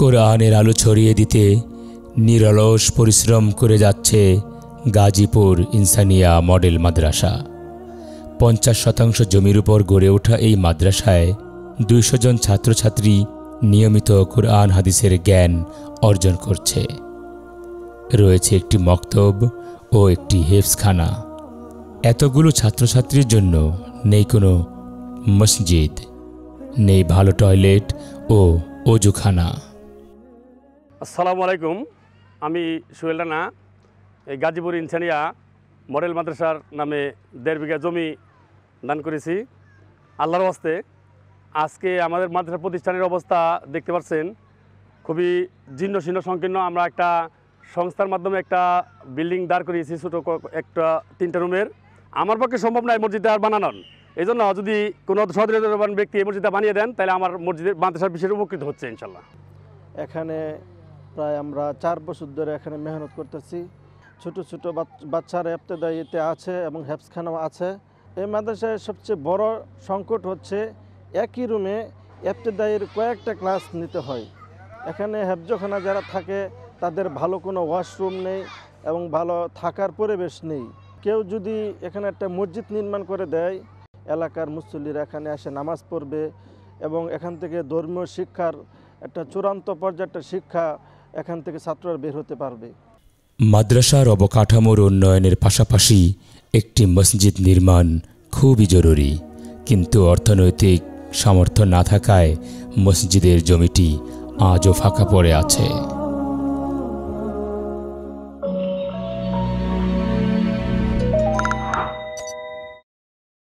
কোরআনের আলো ছড়িয়ে দিতে নিরলস পরিশ্রম করে যাচ্ছে গাজীপুর ইনসানিয়া মডেল মাদ্রাসা। 50% জমির উপর গড়ে ওঠা এই মাদ্রাসায় 200 জন ছাত্রছাত্রী নিয়মিত কোরআন হাদিসের জ্ঞান অর্জন করছে। রয়েছে একটি মক্তব ও একটি হেফজখানা। এতগুলো ছাত্রছাত্রীর জন্য নেই কোনো মসজিদ, নেই ভালো টয়লেট ও অজুখানা। আসসালামু আলাইকুম, আমি সোহেল রানা। এই গাজীপুর ইনসানিয়া মডেল মাদ্রাসার নামে 1.5 বিঘা জমি দান করেছি আল্লাহর ওয়াস্তে। আজকে আমাদের মাদ্রাসা প্রতিষ্ঠানের অবস্থা দেখতে পাচ্ছেন, খুবই জীর্ণ শীর্ণ সংকীর্ণ। আমরা একটা সংস্থার মাধ্যমে একটা বিল্ডিং দাঁড় করিয়েছি, ছোটো একটা 3টা রুমের। আমার পক্ষে সম্ভব নয় মসজিদটা আর বানানোর, এই জন্য যদি কোনো সদরবান ব্যক্তি এই মসজিদটা বানিয়ে দেন তাহলে আমার মসজিদের মাদ্রাসার বিষয়ে উপকৃত হচ্ছে ইনশাল্লাহ। এখানে প্রায় আমরা 4 বছর ধরে এখানে মেহনত করতেছি। ছোট ছোট বাচ্চারা ইবতেদায়ীতে আছে এবং হেফজখানাও আছে। এই মাদ্রাসায় সবচেয়ে বড় সংকট হচ্ছে একই রুমে ইবতেদায়ীর কয়েকটা ক্লাস নিতে হয়। এখানে হেফজখানা যারা থাকে তাদের ভালো কোনো ওয়াশরুম নেই এবং ভালো থাকার পরিবেশ নেই। কেউ যদি এখানে একটা মসজিদ নির্মাণ করে দেয়, এলাকার মুসল্লিরা এখানে এসে নামাজ পড়বে এবং এখান থেকে ধর্মীয় শিক্ষার একটা চূড়ান্ত পর্যায়ের শিক্ষা এখান থেকে ছাত্ররা বের হতে পারবে। মাদ্রাসার অবকাঠামোর উন্নয়নের পাশাপাশি একটি মসজিদ নির্মাণ খুবই জরুরি, কিন্তু অর্থনৈতিক সামর্থ্য না থাকায় মসজিদের জমিটি আজও ফাঁকা পড়ে আছে।